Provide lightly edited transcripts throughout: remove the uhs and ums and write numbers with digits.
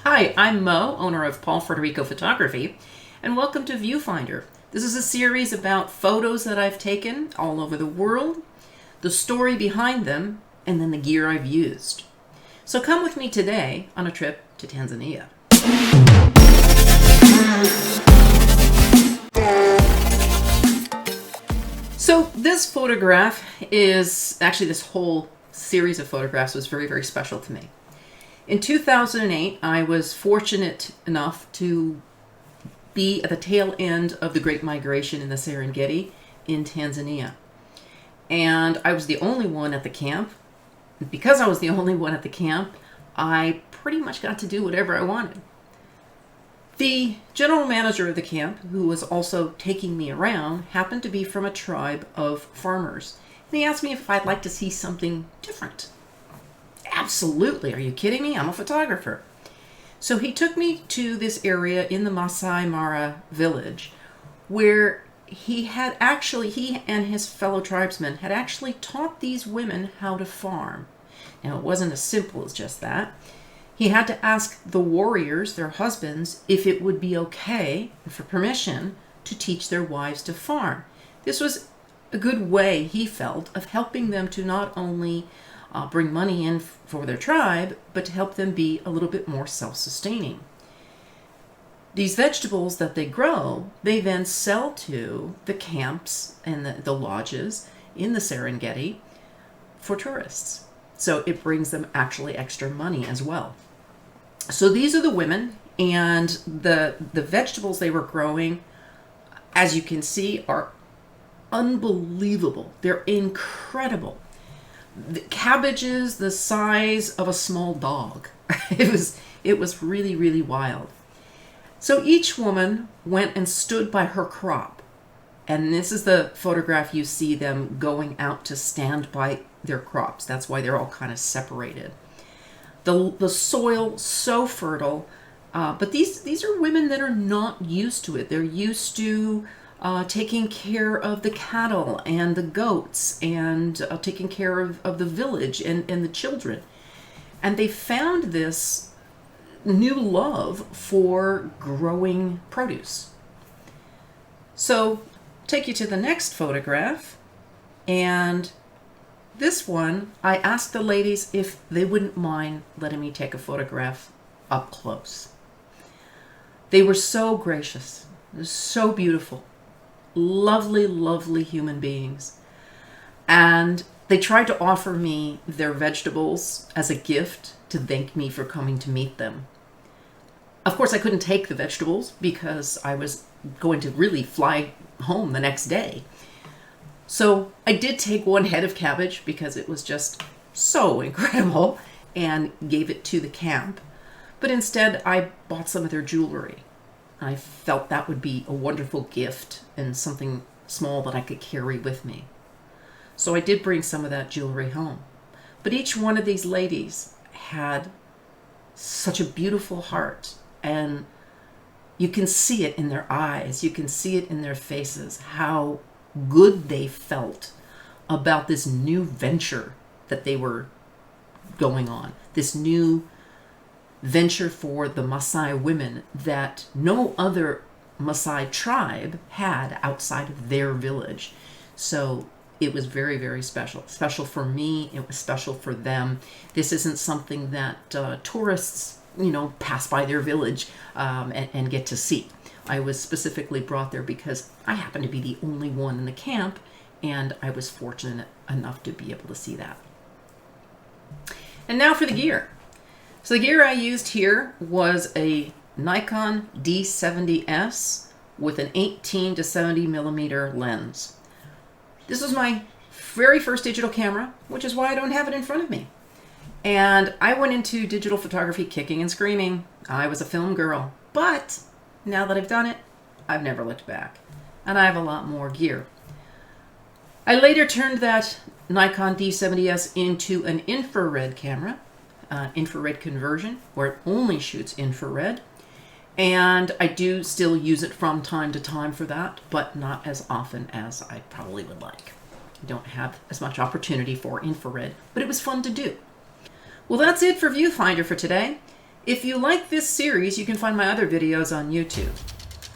Hi, I'm Mo, owner of Pawl-Frederico Photography, and welcome to Viewfinder. This is a series about photos that I've taken all over the world, the story behind them, and then the gear I've used. So come with me today on a trip to Tanzania. So this photograph is, actually this whole series of photographs was very, very special to me. In 2008, I was fortunate enough to be at the tail end of the Great Migration in the Serengeti in Tanzania. And I was the only one at the camp. Because I was the only one at the camp, I pretty much got to do whatever I wanted. The general manager of the camp, who was also taking me around, happened to be from a tribe of farmers. And he asked me if I'd like to see something different. Absolutely. Are you kidding me? I'm a photographer. So he took me to this area in the Masai village where he and his fellow tribesmen had actually taught these women how to farm. Now, it wasn't as simple as just that. He had to ask the warriors, their husbands, if it would be okay, for permission, to teach their wives to farm. This was a good way, he felt, of helping them to not only bring money in for their tribe, but to help them be a little bit more self-sustaining. These vegetables that they grow, they then sell to the camps and the lodges in the Serengeti for tourists. So it brings them actually extra money as well. So these are the women, and the vegetables they were growing, as you can see, are unbelievable. They're incredible. The cabbages the size of a small dog. It was really, really wild. So each woman went and stood by her crop. And this is the photograph you see them going out to stand by their crops. That's why they're all kind of separated. The soil so fertile, but these are women that are not used to it. They're used to taking care of the cattle and the goats and taking care of the village and the children. And they found this new love for growing produce. So take you to the next photograph, and this one, I asked the ladies if they wouldn't mind letting me take a photograph up close. They were so gracious, so beautiful. Lovely, lovely human beings. And they tried to offer me their vegetables as a gift to thank me for coming to meet them. Of course, I couldn't take the vegetables because I was going to really fly home the next day. So I did take one head of cabbage because it was just so incredible and gave it to the camp. But instead, I bought some of their jewelry. I felt that would be a wonderful gift and something small that I could carry with me. So I did bring some of that jewelry home. But each one of these ladies had such a beautiful heart, and you can see it in their eyes, you can see it in their faces, how good they felt about this new venture that they were going on, this new venture for the Masai women that no other Masai tribe had outside of their village. So it was very, very special. Special for me, it was special for them. This isn't something that tourists, pass by their village and get to see. I was specifically brought there because I happened to be the only one in the camp, and I was fortunate enough to be able to see that. And now for the gear. So the gear I used here was a Nikon D70S with an 18 to 70 millimeter lens. This was my very first digital camera, which is why I don't have it in front of me. And I went into digital photography kicking and screaming. I was a film girl, but now that I've done it, I've never looked back. And I have a lot more gear. I later turned that Nikon D70S into an infrared camera, infrared conversion, where it only shoots infrared. And I do still use it from time to time for that, but not as often as I probably would like. I don't have as much opportunity for infrared, but it was fun to do. Well, that's it for Viewfinder for today. If you like this series, you can find my other videos on YouTube.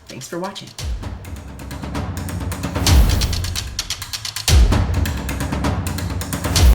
Thanks for watching.